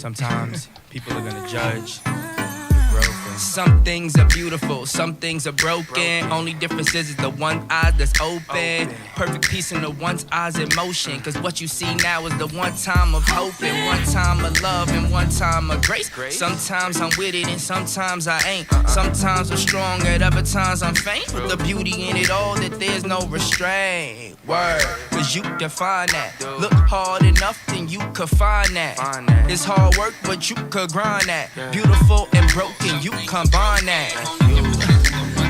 Sometimes people are gonna judge growth. Some things are beautiful, some things are broken. Only difference is the one eye that's open. Perfect peace in the one's eyes in motion. Cause what you see now is the one time of hope and one time of love and one time of grace. Sometimes I'm with it and sometimes I ain't. Sometimes I'm strong at other times I'm faint. But the beauty in it all that there's no restraint. Word, cause you define that. Look hard enough then you could find that. It's hard work but you could grind that. Beautiful and broken, you combine that.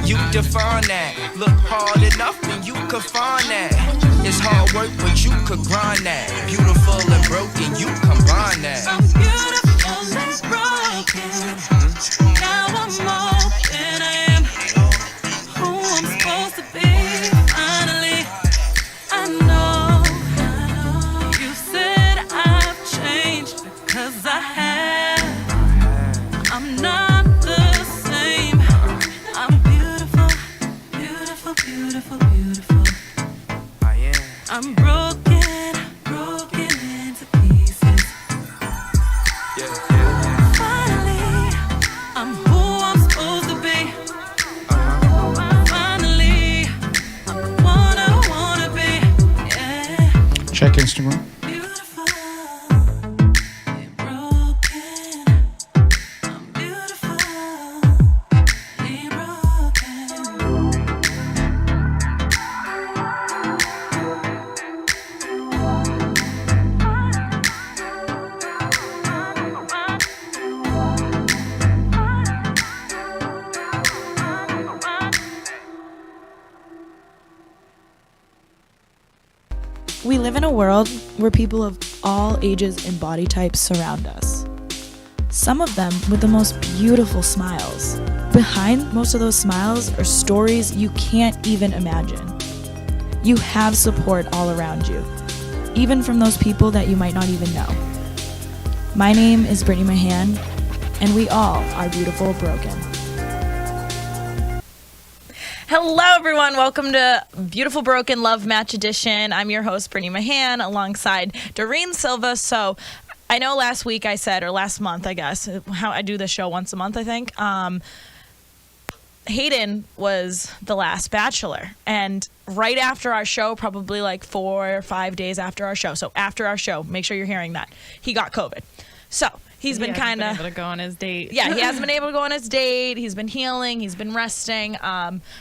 You define that. Look hard enough and you could find that. It's hard work but you could grind that. Beautiful and broken, you combine that. I'm beautiful and broken. Now I'm open. I am who I'm supposed to be. Finally, I know. You said I've changed because I have. I'm not the same. I'm beautiful, beautiful, beautiful, beautiful. I am. I'm broken, broken into pieces. Finally, I'm who I'm supposed to be. Finally, I'm the one I wanna be. Yeah. Check Instagram. Beautiful and broken. I'm beautiful and broken. We live in a world where people of all ages and body types surround us. Some of them with the most beautiful smiles. Behind most of those smiles are stories you can't even imagine. You have support all around you, even from those people that you might not even know. My name is Brittany Mahan, and we all are beautiful broken. Hello, everyone. Welcome to Beautiful Broken Love Match Edition. I'm your host, Brittany Mahan, alongside Doreen Silva. So I know last week I said, or last month, I guess, how I do this show once a month, I think. Hayden was the last Bachelor. And right after our show, probably like 4 or 5 days after our show. So after our show, make sure you're hearing that. He got COVID. So he's been kind of able to go on his date. Yeah, he hasn't been able to go on his date. He's been healing. He's been resting.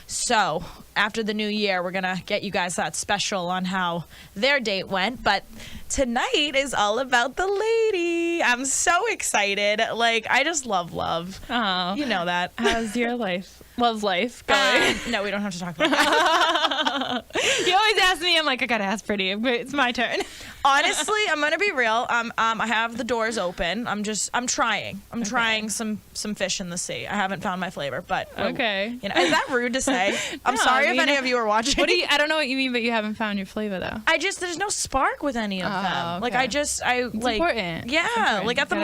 So after the new year, we're going to get you guys that special on how their date went. But tonight is all about the lady. I'm so excited. Like, I just love love. Oh, you know that. How's your love life going? No, we don't have to talk about that. You always ask me. I'm like, I got to ask Pretty, but it's my turn. Honestly, I'm going to be real. I have the doors open. I'm trying. I'm trying some fish in the sea. I haven't found my flavor, but okay. You know, is that rude to say? I'm sorry if any of you are watching. I don't know what you mean, but you haven't found your flavor though. There's no spark with any of them. Okay. Like it's like important. Yeah, it's important. Like at the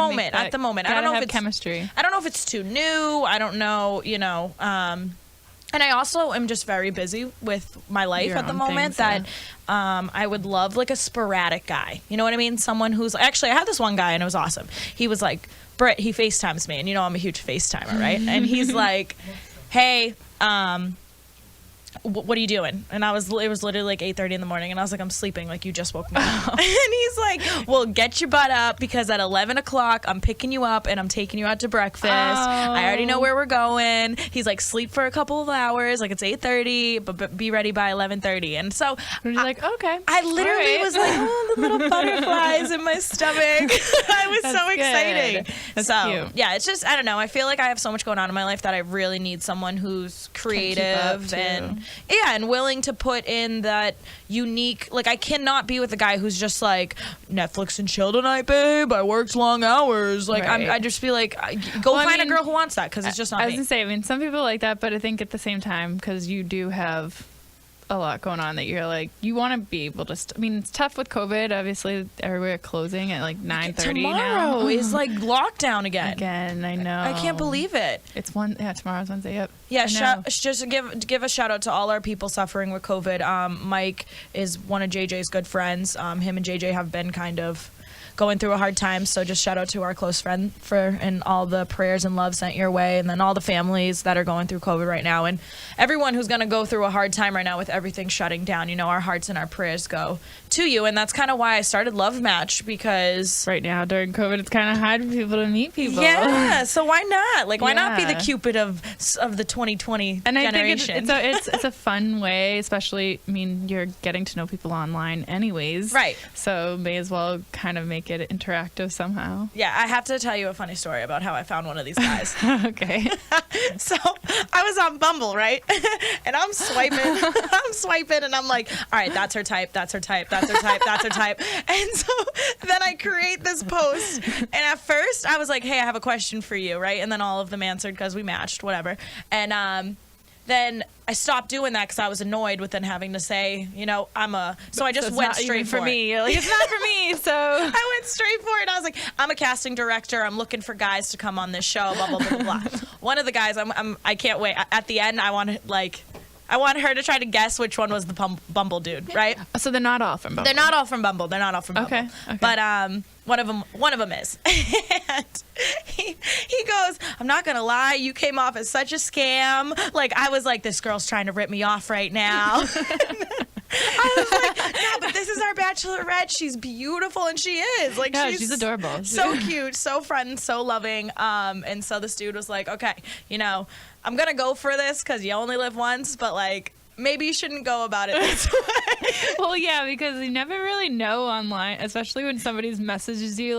moment. I don't know if it's chemistry. I don't know if it's too new. I don't know, and I also am just very busy with my life at the moment I would love like a sporadic guy. You know what I mean? Someone who's actually, I had this one guy and it was awesome. He was like, Britt, he FaceTimes me, and I'm a huge FaceTimer, right? And he's like, hey, what are you doing? And it was literally like 8:30 in the morning, and I was like, I'm sleeping, like you just woke me up. And he's like, well, get your butt up, because at 11 o'clock I'm picking you up and I'm taking you out to breakfast. I already know where we're going. He's like, sleep for a couple of hours, like it's 8:30, but be ready by 11:30. And so you're like, okay. I literally was like, oh, the little butterflies in my stomach. I was so exciting. That's so cute. Yeah, it's just, I don't know, I feel like I have so much going on in my life that I really need someone who's creative and willing to put in that unique, like I cannot be with a guy who's just like, Netflix and chill tonight, babe, I worked long hours. Like right. I just feel like, find a girl who wants that, because it's just not me. I was gonna say, some people like that, but I think at the same time, because you do have a lot going on that you're like, you want to be able to it's tough with COVID, obviously everywhere closing at like 9:30 now. Tomorrow is like lockdown again. I know, I can't believe it. It's tomorrow's Wednesday. Yep. Yeah, just give a shout out to all our people suffering with COVID. Mike is one of JJ's good friends. Him and JJ have been kind of going through a hard time. So just shout out to our close friend and all the prayers and love sent your way, and then all the families that are going through COVID right now, and everyone who's going to go through a hard time right now with everything shutting down. Our hearts and our prayers go to you, and that's kind of why I started Love Match, because right now during COVID, it's kind of hard for people to meet people. Yeah, so why not? Why not be the Cupid of the 2020 and generation? I think it's a fun way, especially, you're getting to know people online anyways. Right. So may as well kind of make it interactive somehow. Yeah, I have to tell you a funny story about how I found one of these guys. Okay. So I was on Bumble, right? And I'm swiping, and I'm like, all right, that's her type, that's her type, that's her type, that's her type. And so then I create this post, and at first I was like, hey, I have a question for you, right? And then all of them answered because we matched, whatever. And then I stopped doing that because I was annoyed with then having to say, so I just went straight for me. You're like, it's not for me, so. I went straight for it. I was like, I'm a casting director. I'm looking for guys to come on this show, blah, blah, blah, blah. One of the guys, I can't wait. At the end, I want her to try to guess which one was the Bumble dude, right? So they're not all from Bumble. They're not all from Bumble. Okay. But one of them is. And he goes, I'm not gonna lie, you came off as such a scam. I was like, this girl's trying to rip me off right now. I was like, no, but this is our bachelorette. She's beautiful, and she is. She's adorable. So cute, so friend, so loving. And so this dude was like, okay, I'm gonna go for this because you only live once, but maybe you shouldn't go about it this way. Well, yeah, because you never really know online, especially when somebody messages you.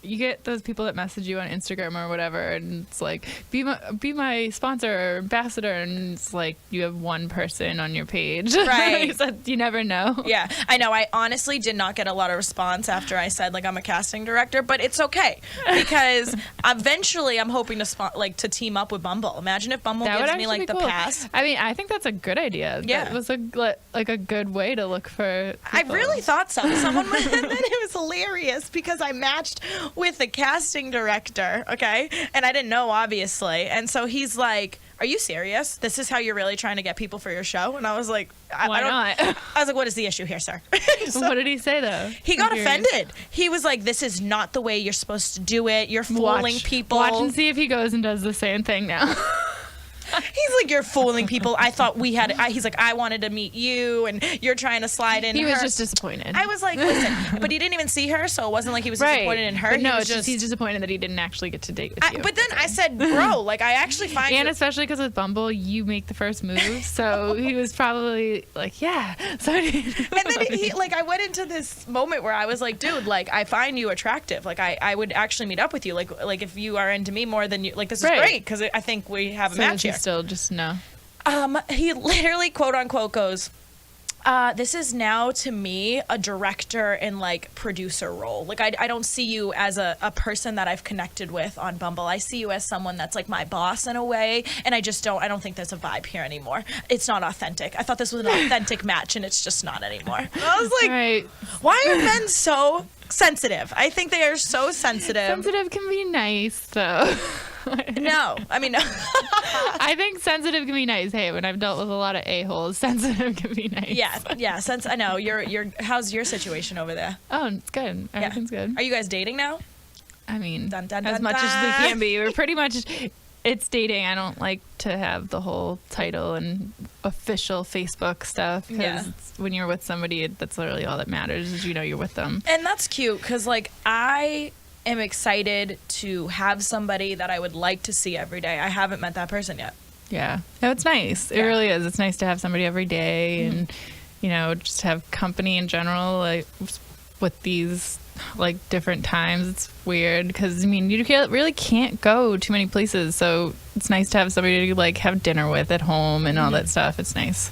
You get those people that message you on Instagram or whatever, and it's like, be my sponsor or ambassador, and it's like you have one person on your page. Right. So you never know. Yeah, I know. I honestly did not get a lot of response after I said I'm a casting director, but it's okay because eventually I'm hoping to team up with Bumble. Imagine if Bumble gives me the cool. pass. I think that's a good idea. Yeah. That was a good way to look for people. I really thought so. Someone and then it was hilarious because I matched with the casting director, okay? And I didn't know, obviously. And so he's like, are you serious? This is how you're really trying to get people for your show? And I was like, why not? I was like, what is the issue here, sir? So, what did he say, though? He got offended. He was like, this is not the way you're supposed to do it. You're fooling people. Watch and see if he goes and does the same thing now. He's like, you're fooling people. I thought we had. He's like, I wanted to meet you, and you're trying to slide in. He was just disappointed. I was like, listen, but he didn't even see her, so it wasn't like he was disappointed in her. But no, he's disappointed that he didn't actually get to date with you. But then I said, bro, I actually find. And especially because with Bumble, you make the first move, so he was probably like, yeah. So and then he I went into this moment where I was like, dude, I find you attractive. I would actually meet up with you. If you are into me more than you, this is great because I think we have a match here. Still just no. He literally, quote unquote, goes, this is now to me a director and producer role. I don't see you as a person that I've connected with on Bumble. I see you as someone that's my boss in a way, and I don't think there's a vibe here anymore. It's not authentic. I thought this was an authentic match, and it's just not anymore. And I was like, right. Why are men so sensitive? I think they are so sensitive. Sensitive can be nice, though. No, I mean, no. I think sensitive can be nice. Hey, when I've dealt with a lot of a-holes, sensitive can be nice. Yeah. I know. How's your situation over there? Oh, it's good. Everything's good. Are you guys dating now? I mean, dun, dun, as dun, much dun. as we can be. We're pretty much. It's dating. I don't like to have the whole title and official Facebook stuff because when you're with somebody, that's literally all that matters is you're with them. And that's cute because I am excited to have somebody that I would like to see every day. I haven't met that person yet. Yeah. No, it's nice. It really is. It's nice to have somebody every day and, just have company in general, with these, different times. It's weird because, you really can't go too many places. So it's nice to have somebody to, have dinner with at home and all that stuff. It's nice.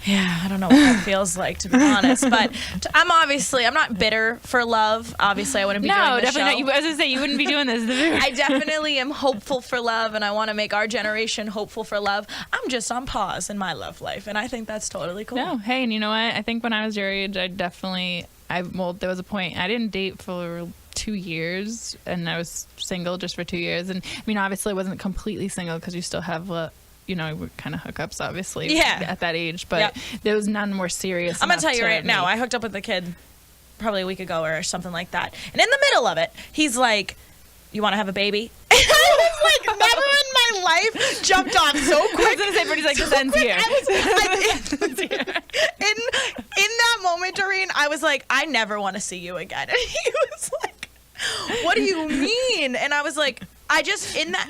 Yeah, I don't know what that feels like, to be honest. But I'm not bitter for love. Obviously, I wouldn't be doing this show. No, definitely not. As I say, you wouldn't be doing this. I definitely am hopeful for love, and I want to make our generation hopeful for love. I'm just on pause in my love life, and I think that's totally cool. No, hey, and you know what? I think when I was your age, there was a point, I didn't date for 2 years, and I was single just for 2 years. And, obviously, I wasn't completely single because you still have kind of hookups, obviously, at that age, but there was none more serious. I'm gonna tell you right now, I hooked up with a kid probably a week ago or something like that. And in the middle of it, he's like, "You want to have a baby?" And I was like, never in my life jumped off so quick. I was gonna say, Brittany's like, this ends here. In that moment, Doreen, I was like, I never want to see you again. And he was like, "What do you mean?" And I was like, I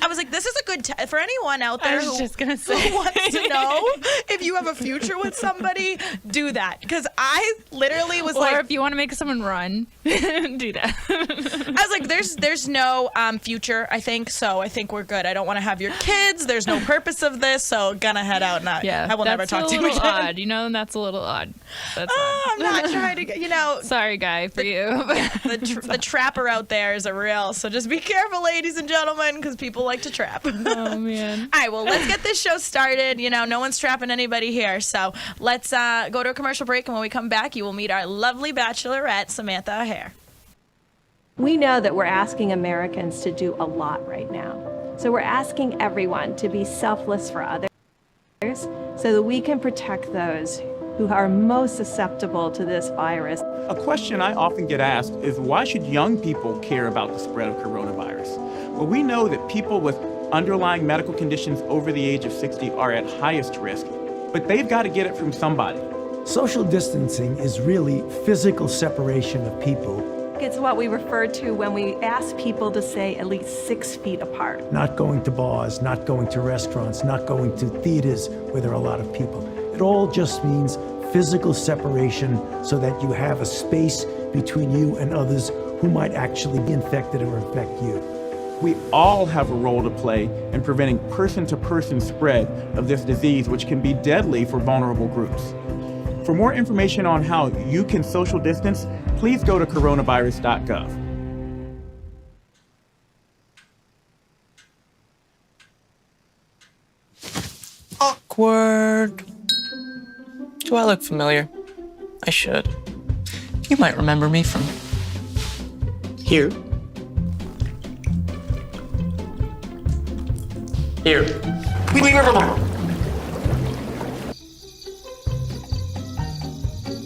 was like, this is a good for anyone out there who wants to know if you have a future with somebody, do that. Because I literally was or if you want to make someone run, do that. I was like, there's no future, I think, so I think we're good. I don't want to have your kids. There's no purpose of this, so gonna head out. I will never talk to you again. Odd. You know, that's a little odd. That's odd. I'm not trying to, Sorry, guy, for you. The trapper out there is a real, so just be careful, ladies and gentlemen, because people like to trap. Oh, man. All right, well, let's get this show started. No one's trapping anybody here, so let's go to a commercial break, and when we come back, you will meet our lovely bachelorette, Samantha O'Hare. We know that we're asking Americans to do a lot right now. So we're asking everyone to be selfless for others so that we can protect those who are most susceptible to this virus. A question I often get asked is, why should young people care about the spread of coronavirus? Well, we know that people with underlying medical conditions over the age of 60 are at highest risk, but they've got to get it from somebody. Social distancing is really physical separation of people. It's what we refer to when we ask people to stay at least 6 feet apart. Not going to bars, not going to restaurants, not going to theaters where there are a lot of people. It all just means physical separation so that you have a space between you and others who might actually be infected or infect you. We all have a role to play in preventing person-to-person spread of this disease, which can be deadly for vulnerable groups. For more information on how you can social distance, please go to coronavirus.gov. Awkward. Do I look familiar? I should. You might remember me from here. Here.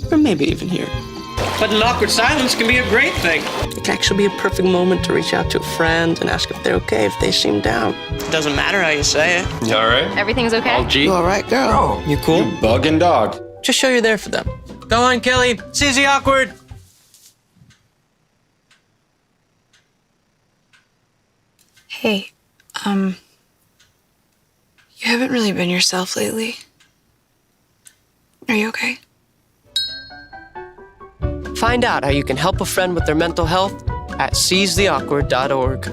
Or maybe even here. But an awkward silence can be a great thing. It can actually be a perfect moment to reach out to a friend and ask if they're okay if they seem down. It doesn't matter how you say it. You all right? Everything's okay? All G? You all right, girl? Oh, you cool? You bugging dog. Just show you're there for them. Go on, Kelly. Susie Awkward. Hey, you haven't really been yourself lately. Are you okay? Find out how you can help a friend with their mental health at seizetheawkward.org.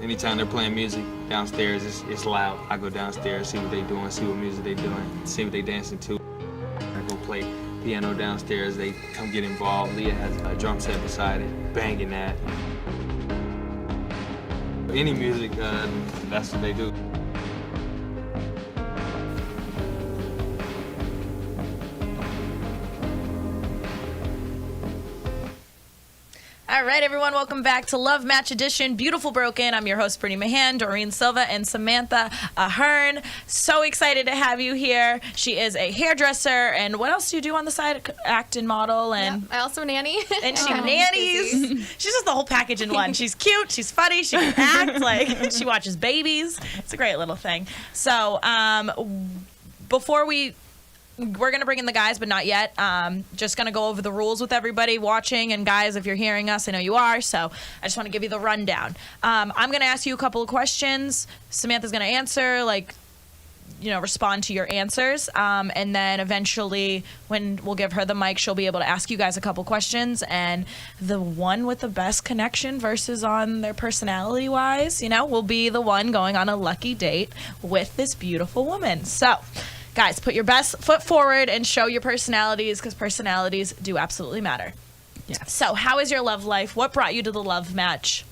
Anytime they're playing music downstairs, it's loud. I go downstairs, see what they're doing, see what music they're doing, see what they're dancing to. I go play piano downstairs, they come get involved. Leah has a drum set beside it, banging that. Any music, that's what they do. All right, everyone, welcome back to Love Match Edition, Beautiful Broken. I'm your host, Brittany Mahan Doreen Silva, and Samantha Ahern. So excited to have you here. She is a hairdresser, and what else do you do on the side? Act and model, and I also nanny. And she nannies. She's just the whole package in one. She's cute, she's funny, she can act, like she watches babies. It's a great little thing. So before we're going to bring in the guys, but not yet. Just going to go over the rules with everybody watching. And guys, if you're hearing us, I know you are, so I just want to give you the rundown. I'm going to ask you a couple of questions. Samantha's going to answer, respond to your answers. And then eventually, when we'll give her the mic, she'll be able to ask you guys a couple questions. And the one with the best connection versus on their personality-wise, will be the one going on a lucky date with this beautiful woman. So, guys, put your best foot forward and show your personalities, because personalities do absolutely matter. Yeah. So, how is your love life? What brought you to the love match?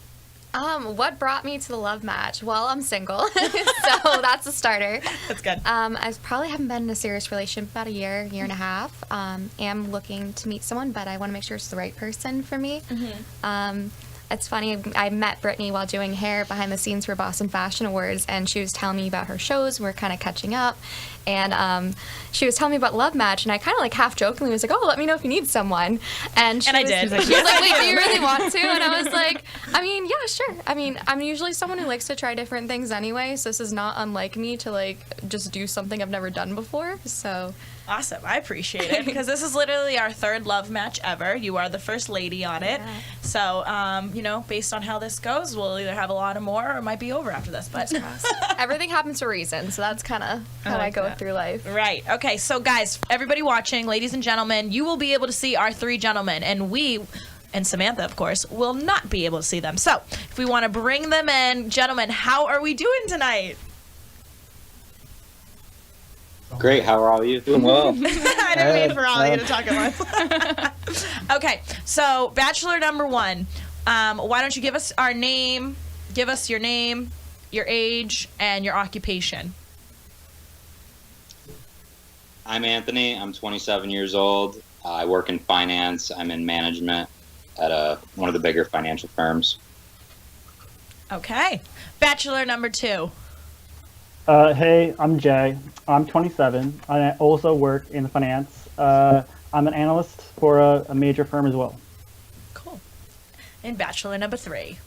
What brought me to the love match? Well, I'm single, so that's a starter. That's good. I probably haven't been in a serious relationship about a year and a half. Am looking to meet someone, but I want to make sure it's the right person for me. Mm-hmm. it's funny, I met Brittany while doing hair behind the scenes for Boston Fashion Awards, and she was telling me about her shows. We were kind of catching up, and she was telling me about Love Match, and I kind of like half jokingly was like, oh, let me know if you need someone. And I did. She was like, wait, do you really want to? And I was like, I mean, yeah, sure. I mean, I'm usually someone who likes to try different things anyway, so this is not unlike me to like just do something I've never done before. So awesome. I appreciate it because this is literally our third Love Match ever. You are the first lady on it. Yeah. So, you know, based on how this goes, we'll either have a lot of more or it might be over after this. But everything happens for a reason, so that's kind of how I go through life. Right. Okay. So, guys, everybody watching, ladies and gentlemen, you will be able to see our three gentlemen, and we, and Samantha, of course, will not be able to see them. So, if we want to bring them in, gentlemen, how are we doing tonight? Great. How are all you doing? Well, I didn't mean for all of you to talk at once. Okay. So, Bachelor number one, why don't you give us our name, give us your name, your age, and your occupation. I'm Anthony. I'm 27 years old. I work in finance. I'm in management at one of the bigger financial firms. Okay. Bachelor number two. Hey, I'm Jay. I'm 27. I also work in finance. I'm an analyst for a major firm as well. Cool. And Bachelor number three.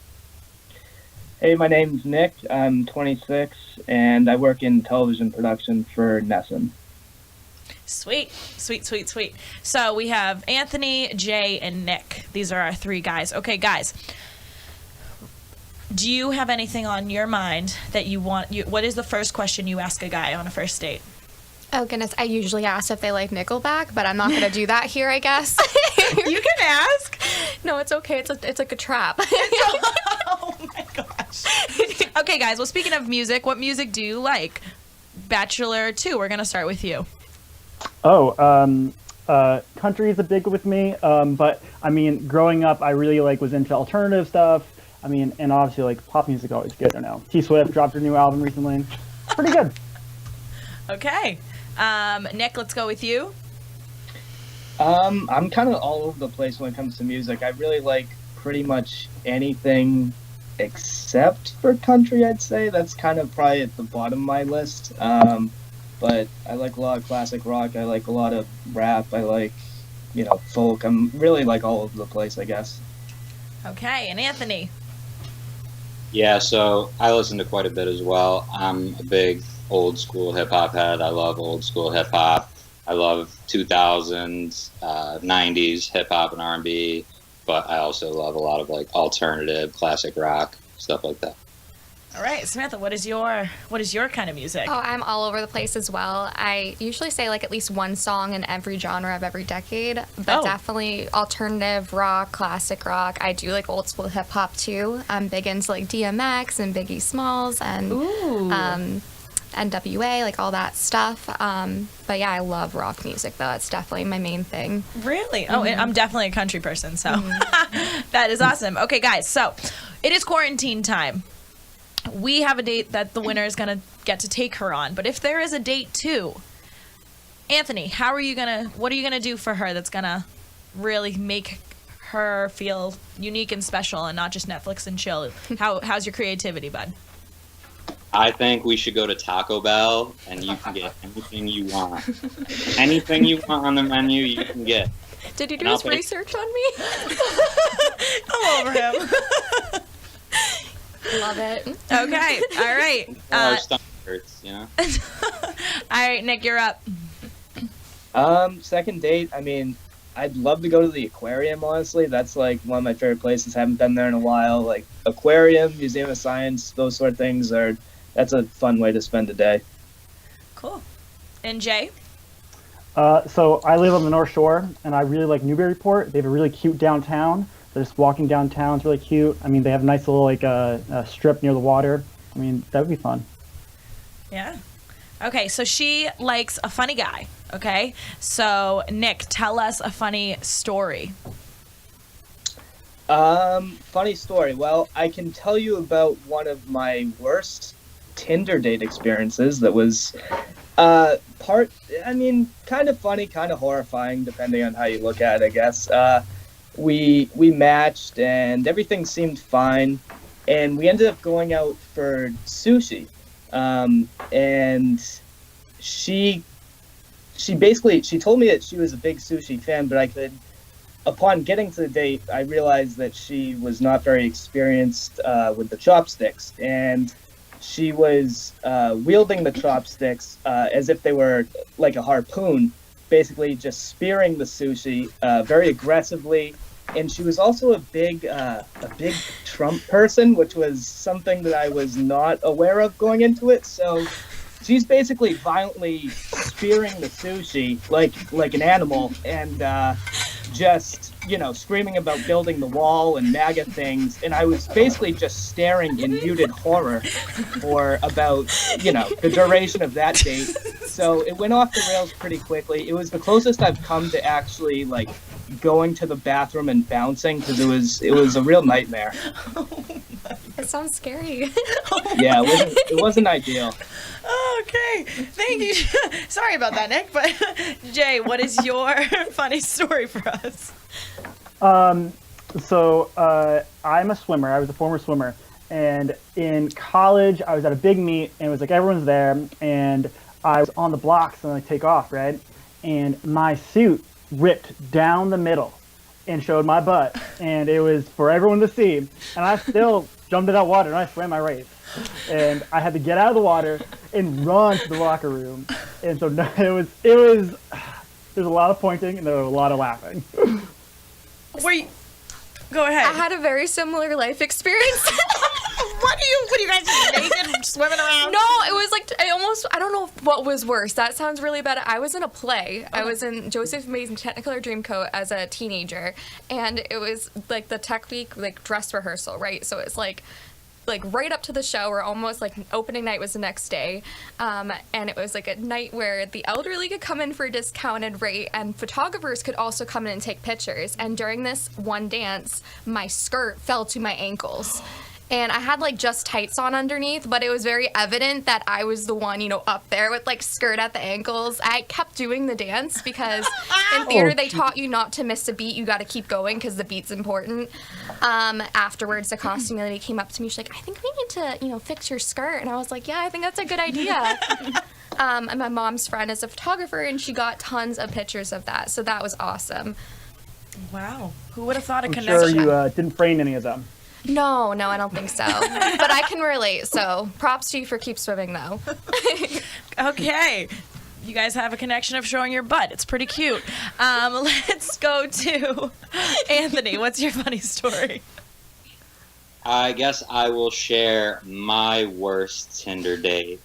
Hey, my name's Nick. I'm 26, and I work in television production for Nessun. Sweet, sweet, sweet, sweet. So we have Anthony, Jay, and Nick. These are our three guys. Okay, guys. Do you have anything on your mind that you want? What is the first question you ask a guy on a first date? Oh, goodness. I usually ask if they like Nickelback, but I'm not going to do that here, I guess. You can ask. No, it's okay. It's like a trap. Oh, my gosh. Okay, guys. Well, speaking of music, what music do you like? Bachelor 2, we're going to start with you. Oh, country is a big with me. But I mean, growing up, I really was into alternative stuff. I mean, and obviously pop music always good. I don't know. T Swift dropped her new album recently. Pretty good. Okay. Nick, let's go with you. I'm kind of all over the place when it comes to music. I really like pretty much anything except for country, I'd say. That's kind of probably at the bottom of my list. But I like a lot of classic rock. I like a lot of rap. I like, folk. I'm really all over the place, I guess. Okay, and Anthony. Yeah, so I listen to quite a bit as well. I'm a big old school hip hop head. I love old school hip hop. I love 2000s, 90s hip hop and R&B, but I also love a lot of alternative, classic rock, stuff like that. All right, Samantha, what is your kind of music? Oh, I'm all over the place as well. I usually say at least one song in every genre of every decade, but definitely alternative rock, classic rock. I do like old school hip hop too. I'm big into DMX and Biggie Smalls and NWA, all that stuff. But yeah, I love rock music though. That's definitely my main thing. Really? Oh, I'm definitely a country person, so that is awesome. Okay, guys, so it is quarantine time. We have a date that the winner is going to get to take her on. But if there is a date too, Anthony, what are you going to do for her that's going to really make her feel unique and special and not just Netflix and chill? How's your creativity, bud? I think we should go to Taco Bell and you can get anything you want. Anything you want on the menu, you can get. Did you do his research on me? I'm over him. Love it. Okay. All right. Our stomach hurts, All right, Nick, you're up. Second date, I mean, I'd love to go to the aquarium, honestly. That's one of my favorite places. Haven't been there in a while. Aquarium, Museum of Science, those sort of things that's a fun way to spend a day. Cool. And Jay? So I live on the North Shore, and I really like Newburyport. They have a really cute downtown. Just walking downtown is really cute. I mean, they have a nice little strip near the water. I mean, that would be fun. Yeah. Okay, so she likes a funny guy. Okay, so Nick, tell us a funny story. Funny story. Well, I can tell you about one of my worst Tinder date experiences. That was kind of funny, kind of horrifying, depending on how you look at it, I guess. we matched and everything seemed fine, and we ended up going out for sushi. And she told me that she was a big sushi fan, but upon getting to the date, I realized that she was not very experienced with the chopsticks, and she was wielding the chopsticks as if they were like a harpoon, basically just spearing the sushi very aggressively. And she was also a big Trump person, which was something that I was not aware of going into it. So she's basically violently spearing the sushi like an animal, and just, screaming about building the wall and MAGA things. And I was basically just staring in muted horror for about, the duration of that date. So it went off the rails pretty quickly. It was the closest I've come to actually, going to the bathroom and bouncing, because it was a real nightmare. It sounds scary. Yeah, it wasn't ideal. Okay, thank you. Sorry about that, Nick. But Jay, what is your funny story for us? So I'm a swimmer. I was a former swimmer, and in college I was at a big meet, and it was like everyone's there, and I was on the blocks and I take off, right? And my suit ripped down the middle and showed my butt, and it was for everyone to see. And I still jumped in that water and I swam my race. And I had to get out of the water and run to the locker room. And so there's a lot of pointing and there was a lot of laughing. Go ahead. I had a very similar life experience. What are you guys doing, naked, swimming around? No, it was like, I don't know what was worse. That sounds really bad. I was in a play. I was in Joseph Amazing Technicolor Dreamcoat as a teenager, and it was like the tech week, like dress rehearsal, right? So it's like right up to the show, or almost like opening night was the next day, and it was like a night where the elderly could come in for a discounted rate, and photographers could also come in and take pictures. And during this one dance, my skirt fell to my ankles. And I had just tights on underneath, but it was very evident that I was the one, up there with skirt at the ankles. I kept doing the dance because in theater they taught you not to miss a beat. You got to keep going because the beat's important. Afterwards, the costume lady came up to me. She's like, "I think we need to, fix your skirt." And I was like, "Yeah, I think that's a good idea." And my mom's friend is a photographer, and she got tons of pictures of that. So that was awesome. Wow. Who would have thought a I'm connection? sure you didn't frame any of them. No, I don't think so. But I can relate, so props to you for keep swimming, though. Okay. You guys have a connection of showing your butt. It's pretty cute. Let's go to Anthony. What's your funny story? I guess I will share my worst Tinder date,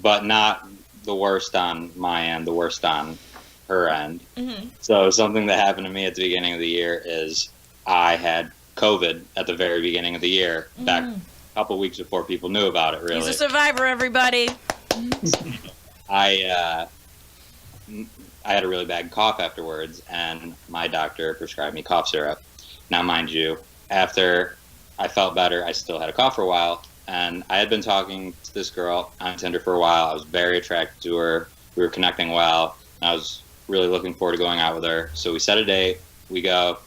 but not the worst on my end, the worst on her end. Mm-hmm. So something that happened to me at the beginning of the year is I had COVID at the very beginning of the year, back a couple weeks before people knew about it, really. He's a survivor, everybody. I had a really bad cough afterwards, and my doctor prescribed me cough syrup. Now, mind you, after I felt better, I still had a cough for a while, and I had been talking to this girl on Tinder for a while. I was very attracted to her. We were connecting well, and I was really looking forward to going out with her. So we set a date. We go.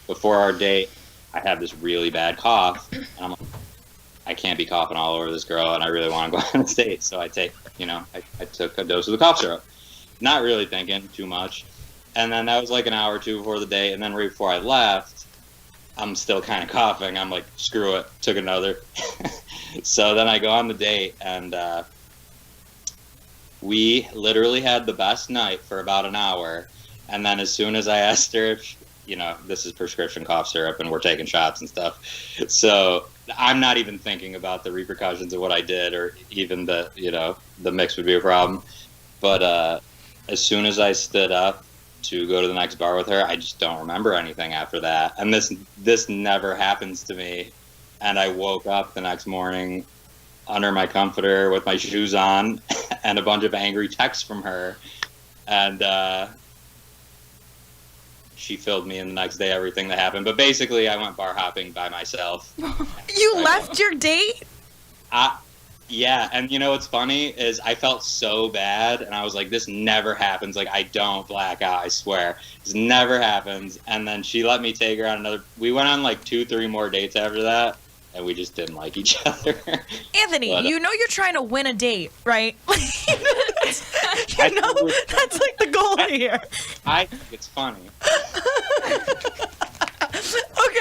Before our date, I have this really bad cough, and I'm like, I can't be coughing all over this girl, and I really want to go on this date. So I took a dose of the cough syrup, not really thinking too much. And then that was like an hour or two before the date, and then right before I left, I'm still kind of coughing. I'm like, screw it, took another. So then I go on the date, and we literally had the best night for about an hour. And then as soon as I asked her if this is prescription cough syrup and we're taking shots and stuff. So I'm not even thinking about the repercussions of what I did, or even the mix would be a problem. But as soon as I stood up to go to the next bar with her, I just don't remember anything after that. And this never happens to me. And I woke up the next morning under my comforter with my shoes on and a bunch of angry texts from her. And, she filled me in the next day everything that happened. But basically, I went bar hopping by myself. You left your date? Yeah, and you know what's funny is I felt so bad, and I was like, this never happens. Like, I don't black out, I swear. This never happens. And then she let me take her on another. We went on like 2-3 more dates after that, and we just didn't like each other. Anthony, But, you know you're trying to win a date, right? you know, that's like the goal here. I think it's funny.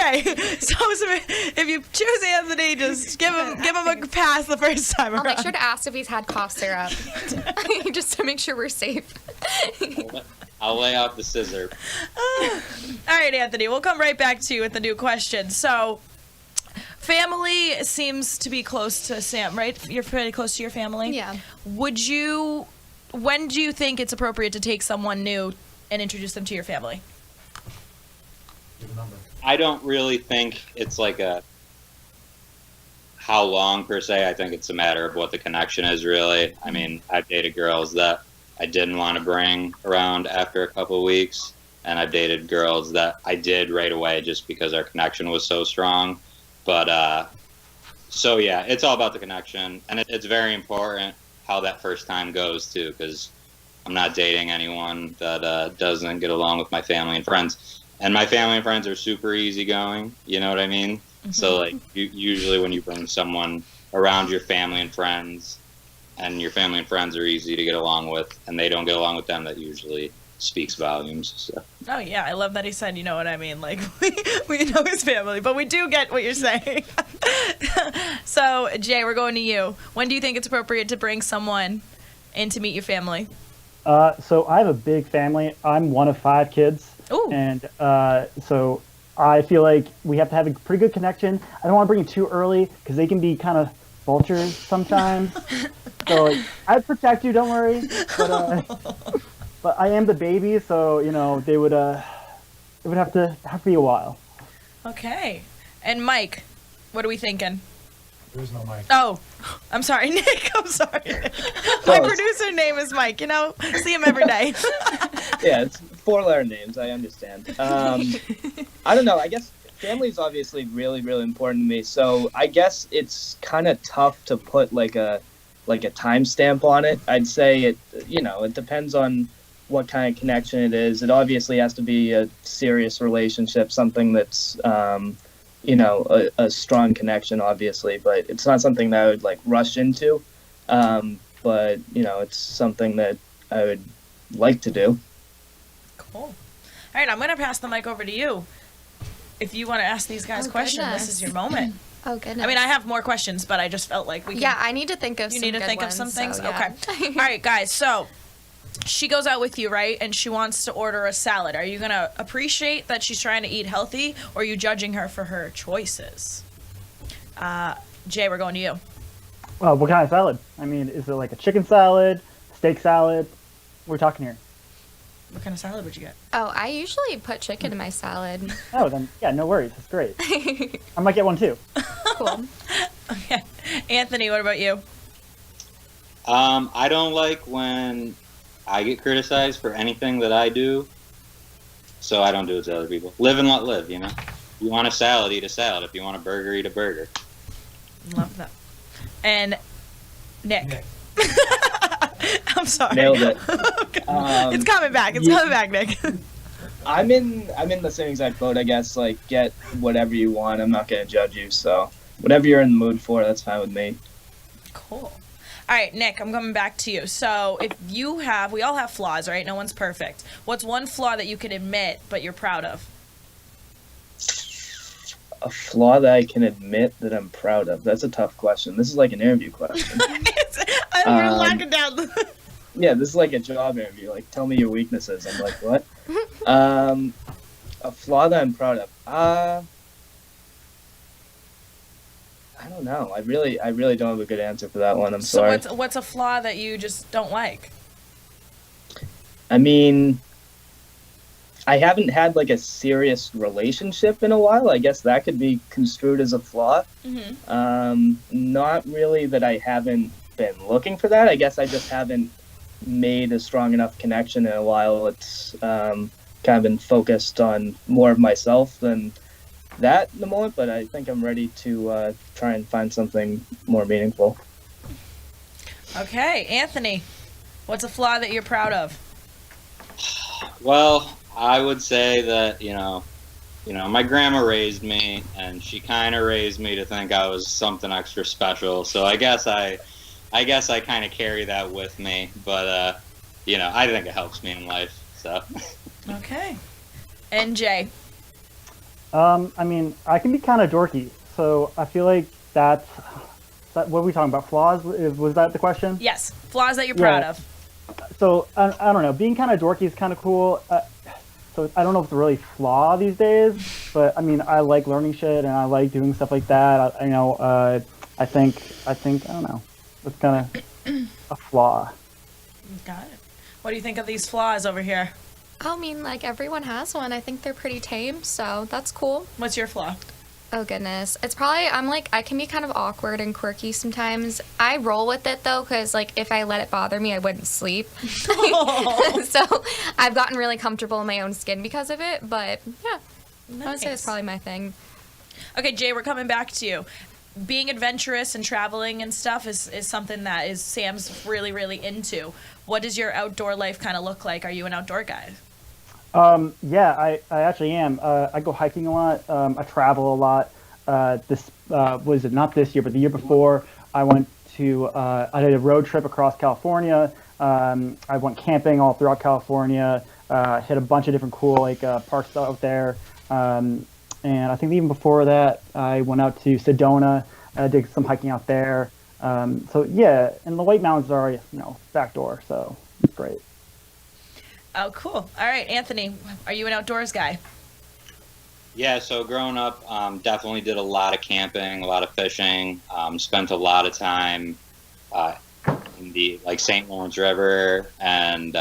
Okay, so if you choose Anthony, just give him a pass the first time around. I'll make sure to ask if he's had cough syrup, just to make sure we're safe. I'll lay out the scissor. All right, Anthony, we'll come right back to you with the new question. So, family seems to be close to Sam, right? You're pretty close to your family? Yeah. When do you think it's appropriate to take someone new and introduce them to your family? I don't really think it's like a how long per se. I think it's a matter of what the connection is, really. I mean, I've dated girls that I didn't want to bring around after a couple of weeks, and I've dated girls that I did right away just because our connection was so strong. But so yeah, it's all about the connection, and it's very important how that first time goes too, because I'm not dating anyone that doesn't get along with my family and friends. And my family and friends are super easygoing, you know what I mean? Mm-hmm. So, like, usually when you bring someone around your family and friends, and your family and friends are easy to get along with, and they don't get along with them, that usually speaks volumes. So. Oh, yeah, I love that he said, you know what I mean? Like, we know his family, but we do get what you're saying. So, Jay, we're going to you. When do you think it's appropriate to bring someone in to meet your family? So I have a big family. I'm one of 5 kids. Ooh. And so I feel like we have to have a pretty good connection. I don't want to bring it too early because they can be kind of vultures sometimes. So like, I'd protect you, don't worry. But I am the baby, so you know it would have to be a while. Okay. And Mike, what are we thinking? There's no Mike. Oh, I'm sorry, Nick. I'm sorry. My producer name is Mike. You know, see him every day. Yeah, it's 4-letter names. I understand. I don't know. I guess family is obviously really, really important to me. So I guess it's kind of tough to put like a timestamp on it. I'd say it depends on what kind of connection it is. It obviously has to be a serious relationship, something that's a strong connection, obviously, but it's not something that I would like rush into. But it's something that I would like to do. Cool. All right, I'm going to pass the mic over to you. If you want to ask these guys questions, this is your moment. Oh, goodness. I mean, I have more questions, but I just felt like we can... Yeah, I need to think of You some need to good think ones, of some things? so, yeah. Okay. All right, guys, so she goes out with you, right? And she wants to order a salad. Are you going to appreciate that she's trying to eat healthy, or are you judging her for her choices? Jay, we're going to you. Well, what kind of salad? I mean, is it like a chicken salad, steak salad? We're talking here. What kind of salad would you get? Oh, I usually put chicken in my salad. Oh, then yeah, no worries. That's great. I might get one too. Cool. Okay. Anthony, what about you? I don't like when I get criticized for anything that I do, so I don't do it to other people. Live and let live, you know? You want a salad, eat a salad. If you want a burger, eat a burger. Love that. And Nick. I'm sorry. Nailed it. It's coming back. It's coming back, Nick. I'm in the same exact boat, I guess. Like, get whatever you want. I'm not gonna judge you, so whatever you're in the mood for, that's fine with me. Cool. All right, Nick, I'm coming back to you. So if you have, we all have flaws, right? No one's perfect. What's one flaw that you can admit but you're proud of? A flaw that I can admit that I'm proud of. That's a tough question. This is like an interview question. We're locking down. Yeah, this is like a job interview. Like, tell me your weaknesses. I'm like, what? A flaw that I'm proud of. I don't know. I really don't have a good answer for that one. I'm sorry. So what's a flaw that you just don't like? I mean, I haven't had like a serious relationship in a while. I guess that could be construed as a flaw. Mm-hmm. Not really that I haven't been looking for that. I guess I just haven't made a strong enough connection in a while. It's kind of been focused on more of myself than that in the moment, but I think I'm ready to try and find something more meaningful. Okay, Anthony, what's a flaw that you're proud of? Well, I would say that, my grandma raised me, and she kind of raised me to think I was something extra special. So I guess I kind of carry that with me. But I think it helps me in life. So. Okay. And Jay. I mean, I can be kind of dorky, so I feel like what are we talking about? Flaws? Was that the question? Yes, flaws that you're proud of. So I don't know. Being kind of dorky is kind of cool. So I don't know if it's a really flaw these days, but I mean, I like learning shit and I like doing stuff like that. I think I don't know. It's kind of a flaw. Got it. What do you think of these flaws over here? I mean, like, everyone has one. I think they're pretty tame, so that's cool. What's your flaw? Oh, goodness. It's probably, I can be kind of awkward and quirky sometimes. I roll with it, though, because, like, if I let it bother me, I wouldn't sleep. So I've gotten really comfortable in my own skin because of it, but, yeah. Nice. I would say it's probably my thing. Okay, Jay, we're coming back to you. Being adventurous and traveling and stuff is something that Sam's really, really into. What does your outdoor life kind of look like? Are you an outdoor guy? Yeah, I actually am. I go hiking a lot. I travel a lot. This was it not this year, but the year before, I went to I did a road trip across California. I went camping all throughout California. Hit a bunch of different cool parks out there. And I think even before that, I went out to Sedona. Did some hiking out there. So yeah, and the White Mountains are back door, so it's great. Oh, cool. All right, Anthony, are you an outdoors guy? Yeah, so growing up, definitely did a lot of camping, a lot of fishing, spent a lot of time in the St. Lawrence River, and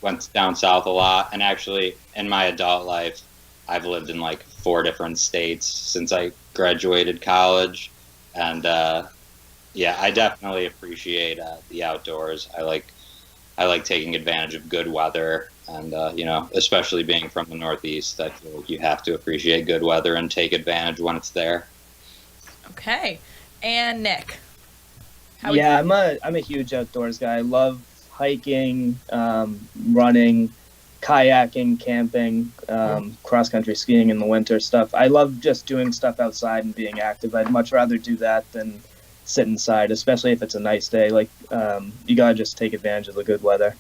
went down south a lot. And actually, in my adult life, I've lived in 4 different states since I graduated college. And yeah, I definitely appreciate the outdoors. I like taking advantage of good weather, and especially being from the Northeast, I feel like you have to appreciate good weather and take advantage when it's there. Okay, and Nick. Yeah, I'm a huge outdoors guy. I love hiking, running, kayaking, camping, cross country skiing in the winter stuff. I love just doing stuff outside and being active. I'd much rather do that than sit inside, especially if it's a nice day. You gotta just take advantage of the good weather.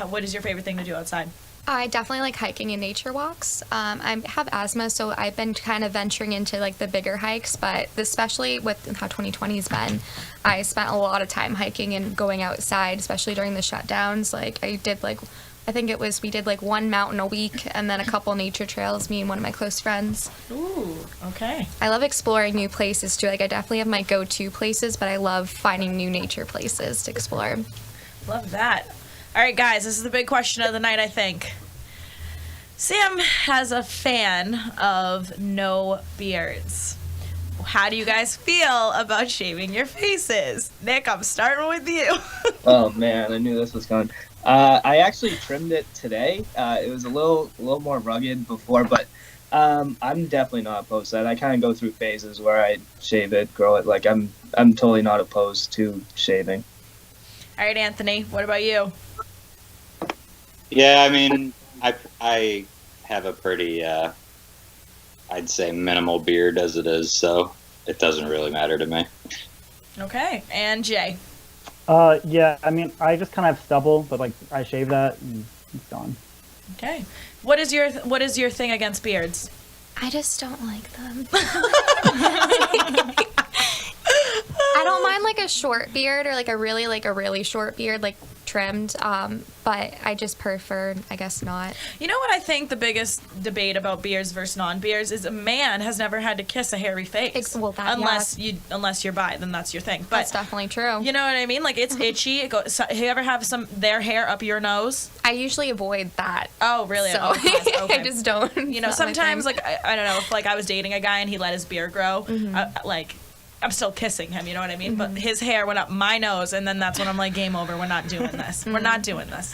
What is your favorite thing to do outside? I definitely like hiking and nature walks. I have asthma, so I've been kind of venturing into the bigger hikes, but especially with how 2020's been, I spent a lot of time hiking and going outside, especially during the shutdowns. We did 1 mountain a week and then a couple nature trails, me and one of my close friends. Ooh, okay. I love exploring new places too. I definitely have my go-to places, but I love finding new nature places to explore. Love that. All right, guys, this is the big question of the night, I think. Sam has a fan of no beards. How do you guys feel about shaving your faces? Nick, I'm starting with you. Oh man, I knew this was coming. I actually trimmed it today. It was a little more rugged before, but I'm definitely not opposed to that. I kind of go through phases where I shave it, grow it. I'm totally not opposed to shaving. All right, Anthony, what about you? Yeah, I mean, I have a pretty, I'd say, minimal beard as it is, so it doesn't really matter to me. Okay, and Jay? Yeah, I mean, I just kind of have stubble, but I shave that and it's gone. Okay. What is your thing against beards? I just don't like them. I don't mind a short beard or a really short beard, trimmed, but I just prefer, I guess, not. You know what I think the biggest debate about beards versus non-beards is a man has never had to kiss a hairy face. Unless you're bi, then that's your thing. But that's definitely true. You know what I mean? It's itchy. You ever have their hair up your nose? I usually avoid that. Oh, really? So Okay. I just don't. Sometimes I don't know, if I was dating a guy and he let his beard grow, I'm still kissing him, you know what I mean? Mm-hmm. But his hair went up my nose, and then that's when I'm game over. We're not doing this. We're not doing this.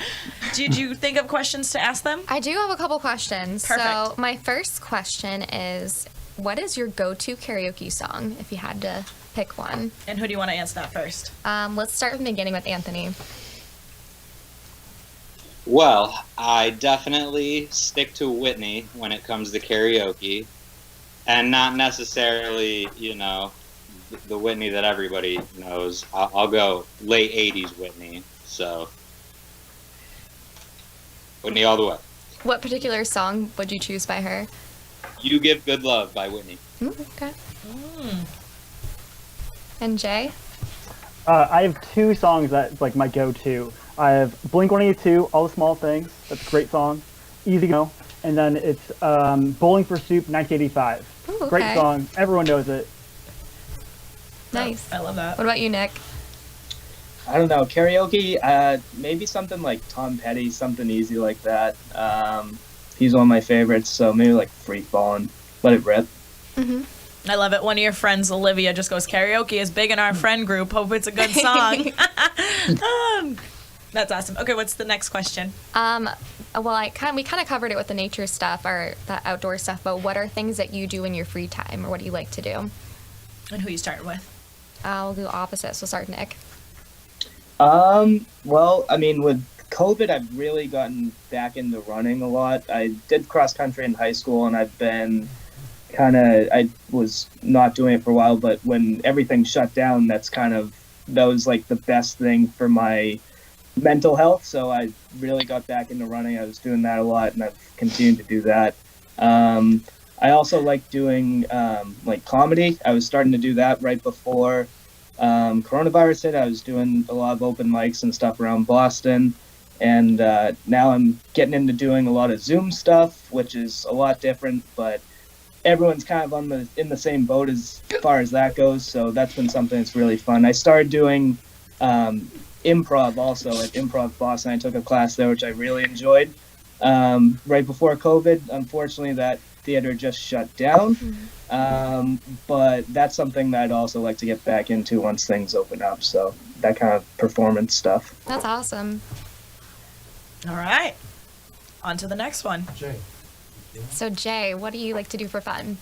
Did you think of questions to ask them? I do have a couple questions. Perfect. So my first question is, what is your go-to karaoke song, if you had to pick one. And who do you want to answer that first? Let's start from the beginning with Anthony. Well, I definitely stick to Whitney when it comes to karaoke, and not necessarily, the Whitney that everybody knows. I'll go late 80s Whitney, so Whitney all the way. What particular song would you choose by her? You Give Good Love by Whitney. Okay. And Jay? I have two songs that's like my go-to. I have Blink-182, All the Small Things. That's a great song. Easy to know. And then it's Bowling for Soup, 1985. Ooh, okay. Great song. Everyone knows it. Nice. I love that. What about you, Nick? I don't know, karaoke, maybe something like Tom Petty, something easy like that. He's one of my favorites, so maybe like Free Fallin', Let It Rip. I love it. One of your friends, Olivia, just goes, karaoke is big in our friend group. Hope it's a good song. That's awesome. Okay, what's the next question? Well, we kind of covered it with the nature stuff or the outdoor stuff, but what are things that you do in your free time, or what do you like to do? And who you starting with? We'll do opposite, so start Nick. Well, I mean, with COVID, I've really gotten back into running a lot. I did cross country in high school, and I've been I was not doing it for a while, but when everything shut down, that was like the best thing for my mental health. So I really got back into running. I was doing that a lot, and I've continued to do that. I also like doing like comedy. I was starting to do that right before coronavirus hit. I was doing a lot of open mics and stuff around Boston, and now I'm getting into doing a lot of Zoom stuff, which is a lot different, but everyone's kind of in the same boat as far as that goes, so that's been something that's really fun. I started doing improv also at Improv Boston. I took a class there, which I really enjoyed. Right before COVID, unfortunately, that theater just shut down. But that's something that I'd also like to get back into once things open up. So that kind of performance stuff. That's awesome. All right. On to the next one. Jay. So Jay, what do you like to do for fun?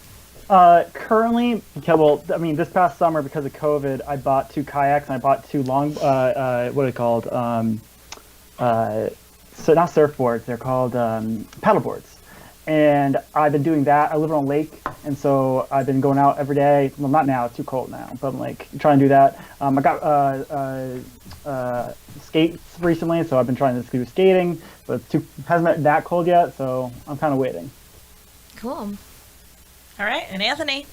Currently, this past summer because of COVID, I bought 2 kayaks and I bought 2 long, what are they called? So not surfboards, they're called paddleboards. And I've been doing that. I live on a lake, and so I've been going out every day. Well, not now, it's too cold now, but I'm like trying to do that. I got skates recently, so I've been trying to do skating, but it hasn't been that cold yet, so I'm kind of waiting. Cool. All right, and Anthony?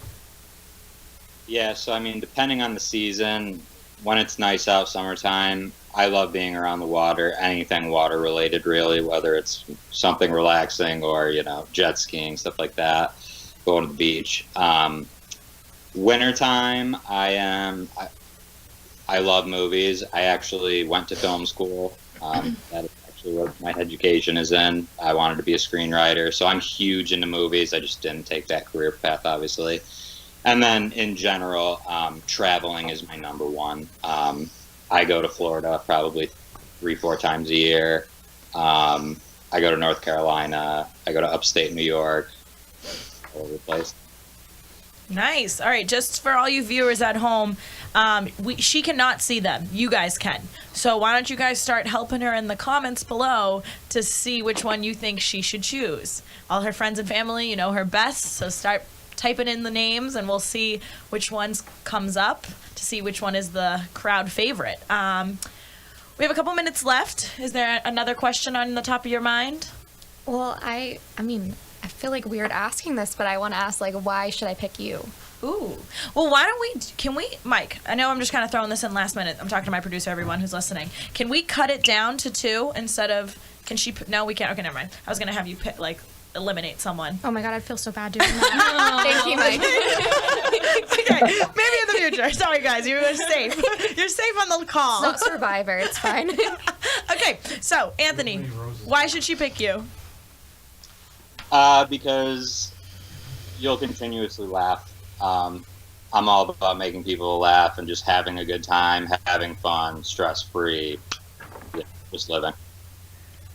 Yeah, so I mean, depending on the season, when it's nice out, summertime, I love being around the water, anything water related really, whether it's something relaxing or, jet skiing, stuff like that, going to the beach. Wintertime, I love movies. I actually went to film school. That is actually what my education is in. I wanted to be a screenwriter, so I'm huge into movies. I just didn't take that career path, obviously. And then in general, traveling is my number one. I go to Florida probably 3-4 times a year. I go to North Carolina. I go to upstate New York. All over the place. Nice. All right, just for all you viewers at home, she cannot see them. You guys can. So why don't you guys start helping her in the comments below to see which one you think she should choose. All her friends and family, her best, so start typing in the names and we'll see which ones comes up to see which one is the crowd favorite. We have a couple minutes left. Is there another question on the top of your mind? Well, I feel like weird asking this, but I want to ask, why should I pick you? Ooh. Well, can we, Mike, I know I'm just kind of throwing this in last minute. I'm talking to my producer, everyone who's listening. Can we cut it down to 2 instead of, no, we can't. Okay, never mind. I was going to have you pick, eliminate someone. Oh my God, I'd feel so bad doing that. Thank you, Mike. Okay, maybe in the future. Sorry, guys, you were safe. You're safe on the call. It's not Survivor. It's fine. Okay, so Anthony, why should she pick you? Because you'll continuously laugh. I'm all about making people laugh and just having a good time, having fun, stress-free, just living.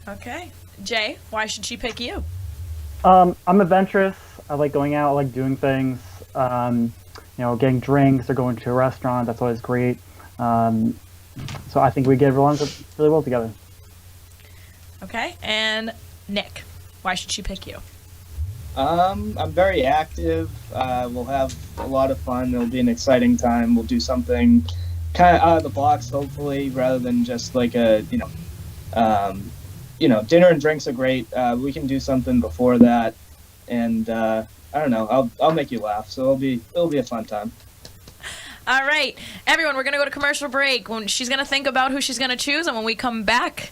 Okay. Jay, why should she pick you? I'm adventurous. I like going out. I like doing things. getting drinks or going to a restaurant. That's always great. So I think we get along really well together. Okay, and Nick, why should she pick you? I'm very active. We'll have a lot of fun. It'll be an exciting time. We'll do something kind of out of the box, hopefully, rather than just like a, dinner and drinks are great. We can do something before that, and I don't know. I'll make you laugh, so it'll be a fun time. All right, everyone, we're gonna go to commercial break. When she's gonna think about who she's gonna choose, and when we come back,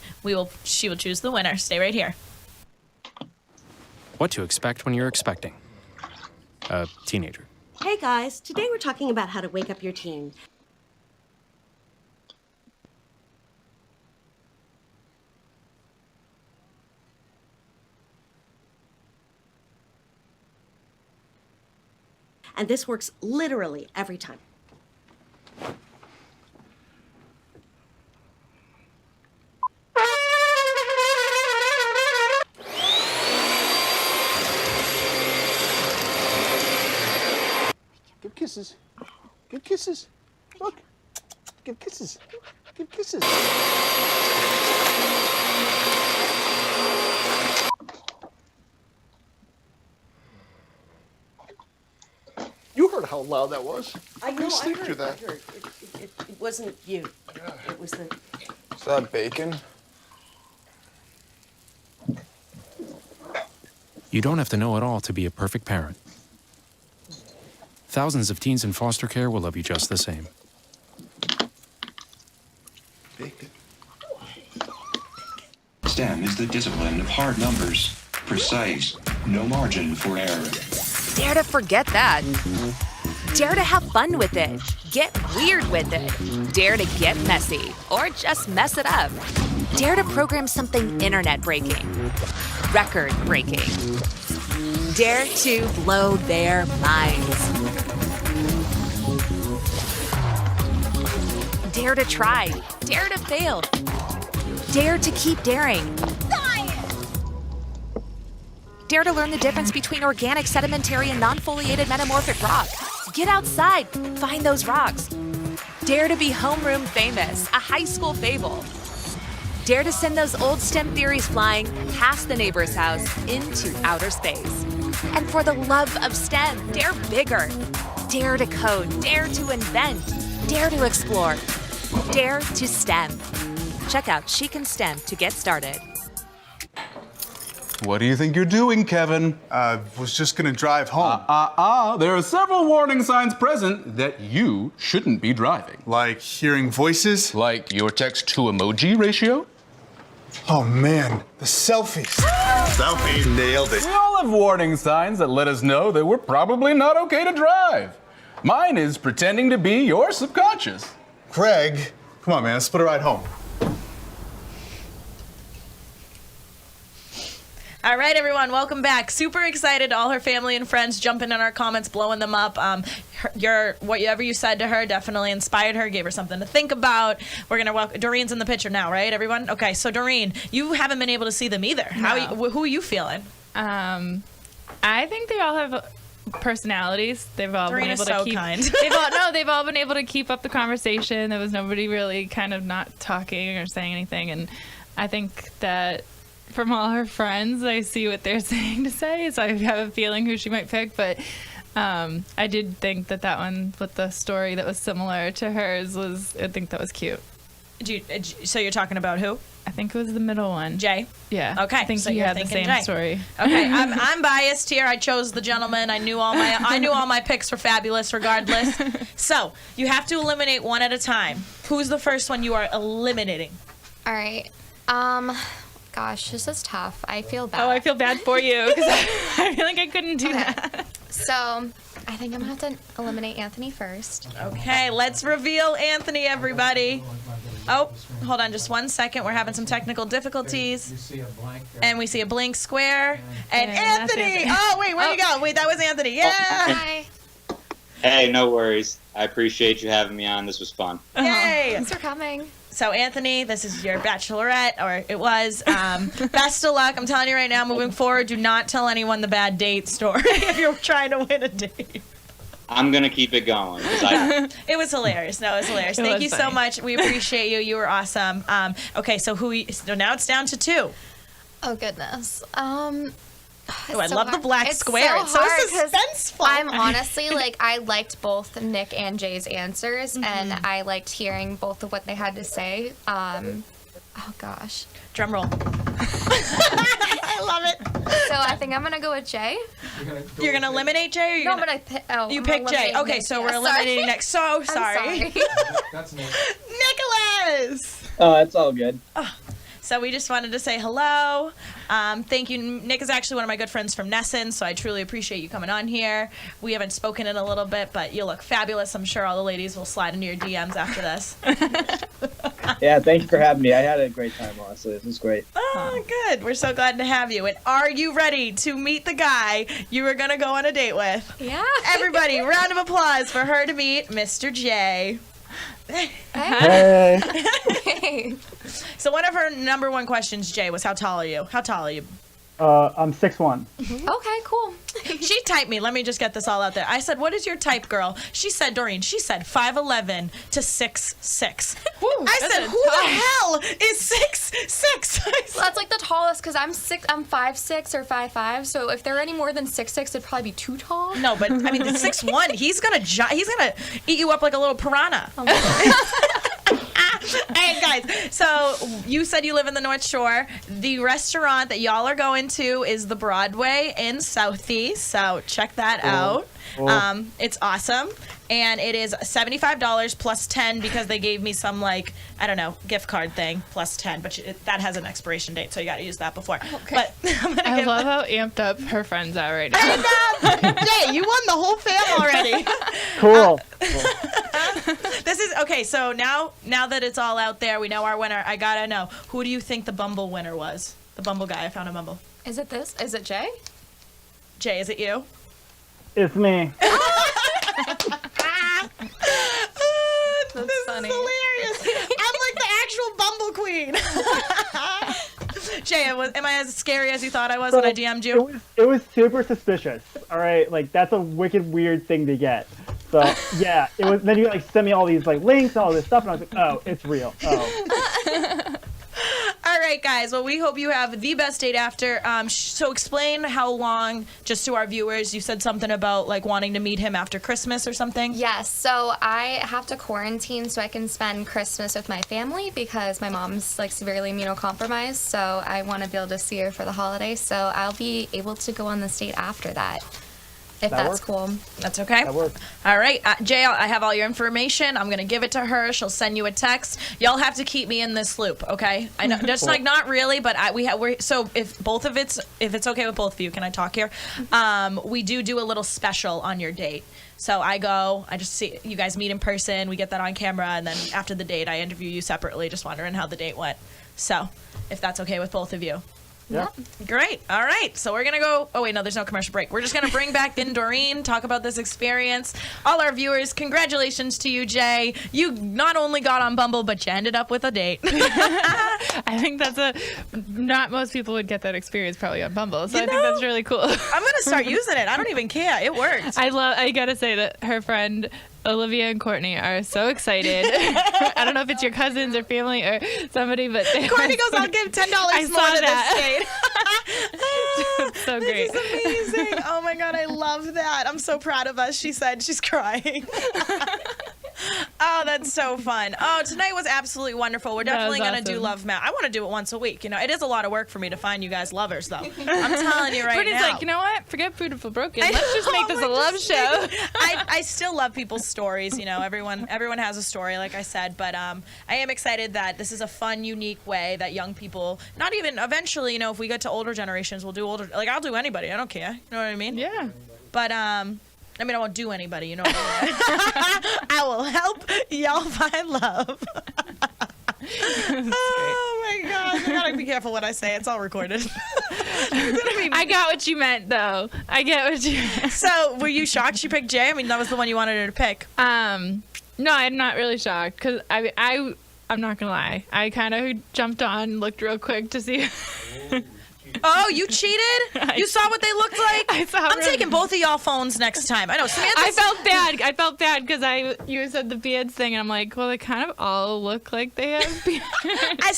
she will choose the winner. Stay right here. What to expect when you're expecting a teenager. Hey guys, today we're talking about how to wake up your teen. And this works literally every time. Give kisses. Give kisses. Look. Give kisses. Give kisses. You heard how loud that was. I know, sleep I heard, through that. I heard. It wasn't you. It was the... Is that bacon? You don't have to know it all to be a perfect parent. Thousands of teens in foster care will love you just the same. Bacon. STEM is the discipline of hard numbers, precise, no margin for error. Dare to forget that. Dare to have fun with it. Get weird with it. Dare to get messy or just mess it up. Dare to program something internet breaking, record breaking. Dare to blow their minds. Dare to try. Dare to fail. Dare to keep daring. Dare to learn the difference between organic, sedimentary, and non-foliated metamorphic rock. Get outside, find those rocks. Dare to be homeroom famous, a high school fable. Dare to send those old STEM theories flying past the neighbor's house into outer space. And for the love of STEM, dare bigger. Dare to code, dare to invent, dare to explore, dare to STEM. Check out She Can STEM to get started. What do you think you're doing, Kevin? Was just gonna drive home. There are several warning signs present that you shouldn't be driving. Like hearing voices? Like your text-to-emoji ratio? Oh man, the selfies. Selfie, nailed it. We all have warning signs that let us know that we're probably not okay to drive. Mine is pretending to be your subconscious. Craig, come on man, let's split a ride home. All right, everyone, welcome back. Super excited. All her family and friends jumping in our comments, blowing them up. Whatever you said to her definitely inspired her, gave her something to think about. We're gonna welcome Doreen's in the picture now, right, everyone? Okay, so Doreen, you haven't been able to see them either. No. Who are you feeling? I think they all have personalities. They've all Doreen been able is to so keep. kind. They've all been able to keep up the conversation. There was nobody really kind of not talking or saying anything, and I think that. From all her friends, I see what they're saying to say, so I have a feeling who she might pick, but I did think that one with the story that was similar to hers I think that was cute. So you're talking about who? I think it was the middle one. Jay? Yeah. Okay. I think so he you're had the thinking same Jay. story. Okay. I'm biased here. I chose the gentleman. I knew all my picks were fabulous regardless. So you have to eliminate one at a time. Who's the first one you are eliminating? All right. Gosh, this is tough. I feel bad. Oh, I feel bad for you because I feel like I couldn't do that. So I think I'm gonna have to eliminate Anthony first. Okay, let's reveal Anthony, everybody. Oh, hold on just 1 second. We're having some technical difficulties. And we see a blank square. And Anthony! Oh, wait, where'd you go? Wait, that was Anthony. Yeah! Hi. Hey, no worries. I appreciate you having me on. This was fun. Yay! Thanks for coming. So, Anthony, this is your bachelorette, or it was. Best of luck. I'm telling you right now, moving forward, do not tell anyone the bad date story if you're trying to win a date. I'm gonna keep it going. 'Cause It was hilarious. No, it was hilarious. It Thank was you so funny. much. We appreciate you. You were awesome. Okay, so so now it's down to 2. Oh goodness. Oh, I love the black it's square. It's so hard 'cause suspenseful. I'm honestly like I liked both Nick and Jay's answers, and I liked hearing both of what they had to say. Oh gosh. Drum roll. I love it. So I think I'm gonna go with Jay. You're gonna eliminate Jay, or you're No, gonna... I'm gonna pick. Oh, You I'm picked Jay. eliminating Okay, Nick. so Yeah, we're eliminating Nick. So I'm sorry. That's me. Nicholas! Oh, it's all good. So we just wanted to say hello. Thank you. Nick is actually one of my good friends from Nesson, so I truly appreciate you coming on here. We haven't spoken in a little bit, but you look fabulous. I'm sure all the ladies will slide into your DMs after this. Yeah, thank you for having me. I had a great time, honestly. This was great. Oh, good. We're so glad to have you. And are you ready to meet the guy you were going to go on a date with? Yeah. Everybody, round of applause for her to meet Mr. J. Hey. Hey. So one of her number 1 questions, Jay, was how tall are you? How tall are you? I'm 6'1". Okay, cool. She typed me. Let me just get this all out there. I said, what is your type, girl? She said, Doreen, she said 5'11" to 6'6". I said, who the hell is 6'6"? Well, that's like the tallest because I'm 5'6" or 5'5". So if they're any more than 6'6", it'd probably be too tall. No, but I mean, the 6'1", he's gonna eat you up like a little piranha. Hey guys, so you said you live in the North Shore. The restaurant that y'all are going to is the Broadway in Southeast, so check that out. Cool. It's awesome, and it is $75 plus 10 because they gave me some, like, I don't know, gift card thing plus 10, but that has an expiration date, so you got to use that before. Okay. But I'm gonna I love how amped up her friends are right now. Jay, you won the whole fam already. Cool. This is okay. So now that it's all out there, we know our winner. I gotta know, who do you think the Bumble winner was? The Bumble guy. I found a Bumble. Is it this? Is it Jay? Jay, is it you? It's me. This funny. is hilarious. I'm like the actual Bumble queen. Jay, am I as scary as you thought I was when I DM'd you? It was super suspicious. All right, like that's a wicked weird thing to get. So yeah, it was. Then you like send me all these like links and all this stuff, and I was like, oh, it's real. Oh. All right, guys. Well, we hope you have the best date after. So explain how long, just to our viewers. You said something about like wanting to meet him after Christmas or something. Yes. So I have to quarantine so I can spend Christmas with my family because my mom's like severely immunocompromised. So I want to be able to see her for the holiday. So I'll be able to go on this date after that. If That that's works. cool. That's okay. That works. All right, Jay, I have all your information. I'm gonna give it to her. She'll send you a text. Y'all have to keep me in this loop, okay? I know, just like not really, but we're so if it's okay with both of you, can I talk here? We do a little special on your date. So I just see you guys meet in person. We get that on camera, and then after the date, I interview you separately, just wondering how the date went. So if that's okay with both of you. Yeah. Great. All right. So we're going to go. Oh, wait, no, there's no commercial break. We're just going to bring back in Doreen, talk about this experience. All our viewers, congratulations to you, Jay. You not only got on Bumble, but you ended up with a date. I think not most people would get that experience probably on Bumble, so I think that's really cool. I'm going to start using it. I don't even care. It worked. I gotta say that her friend Olivia and Courtney are so excited. I don't know if it's your cousins or family or somebody, but Courtney goes, I'll give $10 more to this date. It's so great. This is amazing. Oh my God, I love that. I'm so proud of us. She said she's crying. Oh, that's so fun. Oh, tonight was absolutely wonderful. We're definitely going to do Love Math. I want to do it once a week. You know, it is a lot of work for me to find you guys lovers, though. I'm telling you right Brittany's now. like, you know what? Forget Beautiful Broken. Let's just make this a love show. I still love people's stories. You know, everyone has a story, like I said. But I am excited that this is a fun, unique way that young people, not even eventually, you know, if we get to older generations, we'll do older. Like, I'll do anybody. I don't care. You know what I mean? Yeah. But I mean, I won't do anybody, you know what I mean? I will help y'all find love. Oh my gosh, I gotta be careful what I say. It's all recorded. I got what you meant, though. I get what you meant. So, were you shocked she picked Jay? I mean, that was the one you wanted her to pick. No, I'm not really shocked because I'm not gonna lie. I kind of jumped on, looked real quick to see. Oh, you cheated? You saw what they looked like? I'm taking both of y'all phones next time. I know, Samantha. I felt bad because you said the beards thing, and I'm like, well, they kind of all look like they have beards. I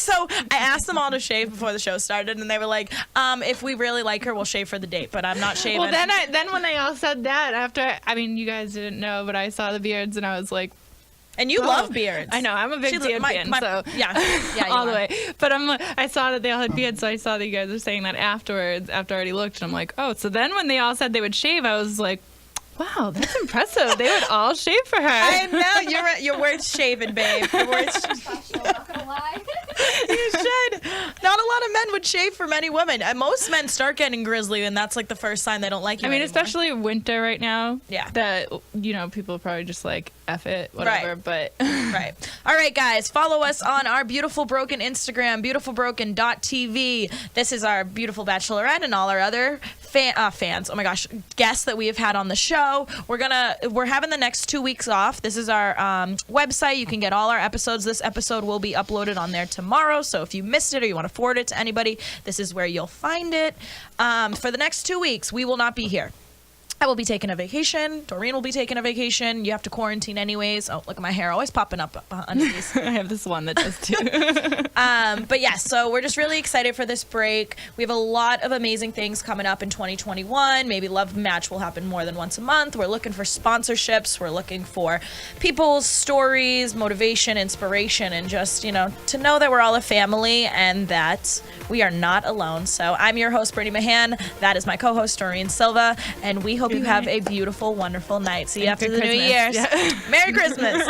asked them all to shave before the show started, and they were like, if we really like her, we'll shave for the date, but I'm not shaving. Well, then when they all said that, after, I mean, you guys didn't know, but I saw the beards, and I was like, and you love beards. I know, I'm a big beard fan, so yeah, all the way. But I saw that they all had beards, so I saw that you guys were saying that afterwards, after I already looked, and I'm like, oh, so then when they all said they would shave, I was like, wow, that's impressive. They would all shave for her. I know, you're worth shaving, babe. You're worth Not gonna lie. You should. Not a lot of men would shave for many women. Most men start getting grizzly, and that's like the first sign they don't like you anymore. Especially winter right now. Yeah. That, people probably just like, F it, whatever, right. But. Right. All right, guys, follow us on our Beautiful Broken Instagram, beautifulbroken.tv. This is our beautiful bachelorette and all our other fans, oh my gosh, guests that we have had on the show. We're having the next 2 weeks off. This is our website. You can get all our episodes. This episode will be uploaded on there tomorrow, so if you missed it or you want to forward it to anybody, this is where you'll find it. For the next 2 weeks, we will not be here. I will be taking a vacation. Doreen will be taking a vacation. You have to quarantine anyways. Oh, look at my hair always popping up under these. I have this one that does too. But yeah, so we're just really excited for this break. We have a lot of amazing things coming up in 2021. Maybe Love Match will happen more than once a month. We're looking for sponsorships. We're looking for people's stories, motivation, inspiration, and just, to know that we're all a family and that we are not alone. So I'm your host, Brittany Mahan. That is my co-host, Doreen Silva. And we hope you have a beautiful, wonderful night. See you after the New Year's. Yeah. Merry Christmas.